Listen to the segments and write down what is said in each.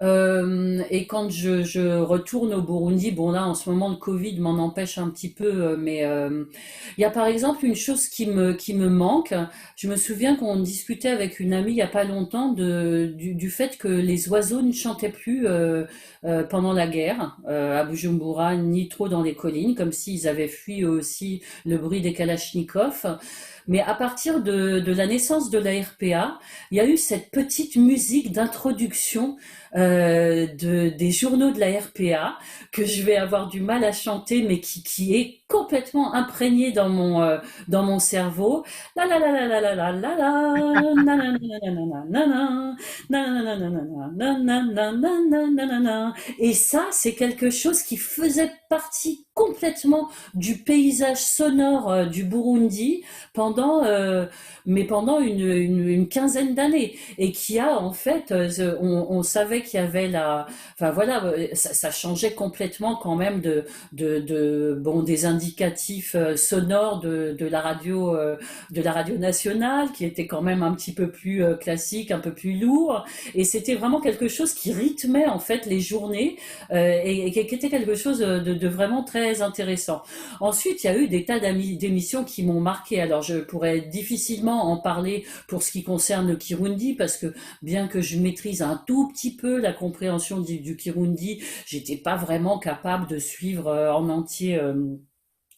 Et quand je retourne au Burundi, bon là en ce moment le Covid m'en empêche un petit peu, mais il y a par exemple une chose qui me manque. Je me souviens qu'on discutait avec une amie il y a pas longtemps du fait que les oiseaux ne chantaient plus pendant la guerre à Bujumbura, ni trop dans les collines, comme s'ils avaient fui eux aussi le bruit des kalachnikovs. Mais à partir de la naissance de la RPA, il y a eu cette petite musique d'introduction des journaux de la RPA que je vais avoir du mal à chanter, mais qui est complètement imprégné dans mon cerveau. La la la la la la la la la, na na na na na na na, na na na na na na na na na na na. Et ça, c'est quelque chose qui faisait partie complètement du paysage sonore du Burundi pendant, pendant une quinzaine d'années et qui a en fait, on savait qu'il y avait enfin voilà, ça changeait complètement quand même bon des indicatifs sonores de la radio nationale qui était quand même un petit peu plus classique, un peu plus lourd et c'était vraiment quelque chose qui rythmait en fait les journées et qui était quelque chose de vraiment très intéressant. Ensuite, il y a eu des tas d'émissions qui m'ont marqué. Alors, je pourrais difficilement en parler pour ce qui concerne le Kirundi, parce que bien que je maîtrise un tout petit peu la compréhension du Kirundi, j'étais pas vraiment capable de suivre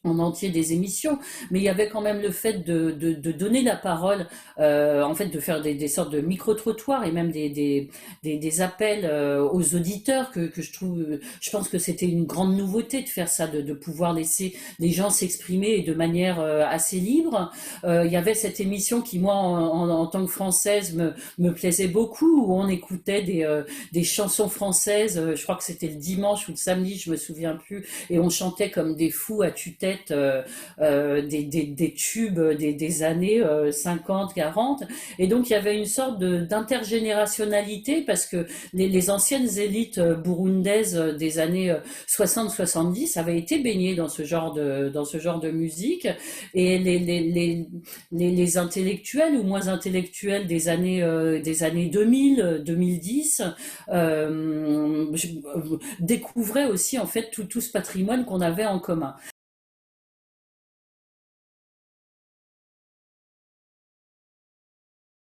en entier des émissions, mais il y avait quand même le fait de donner la parole, en fait de faire des sortes de micro-trottoirs et même des appels aux auditeurs que je trouve, je pense que c'était une grande nouveauté de faire ça, de pouvoir laisser les gens s'exprimer de manière assez libre. Il y avait cette émission qui, moi, en tant que Française, me plaisait beaucoup, où on écoutait des chansons françaises, je crois que c'était le dimanche ou le samedi, je me souviens plus, et on chantait comme des fous à tue-tête des tubes des années 50, 40. Et donc il y avait une sorte d'intergénérationnalité parce que les anciennes élites burundaises des années 60-70 avaient été baignées dans ce genre de musique et les intellectuels ou moins intellectuels des années 2000, 2010 découvraient aussi en fait tout ce patrimoine qu'on avait en commun.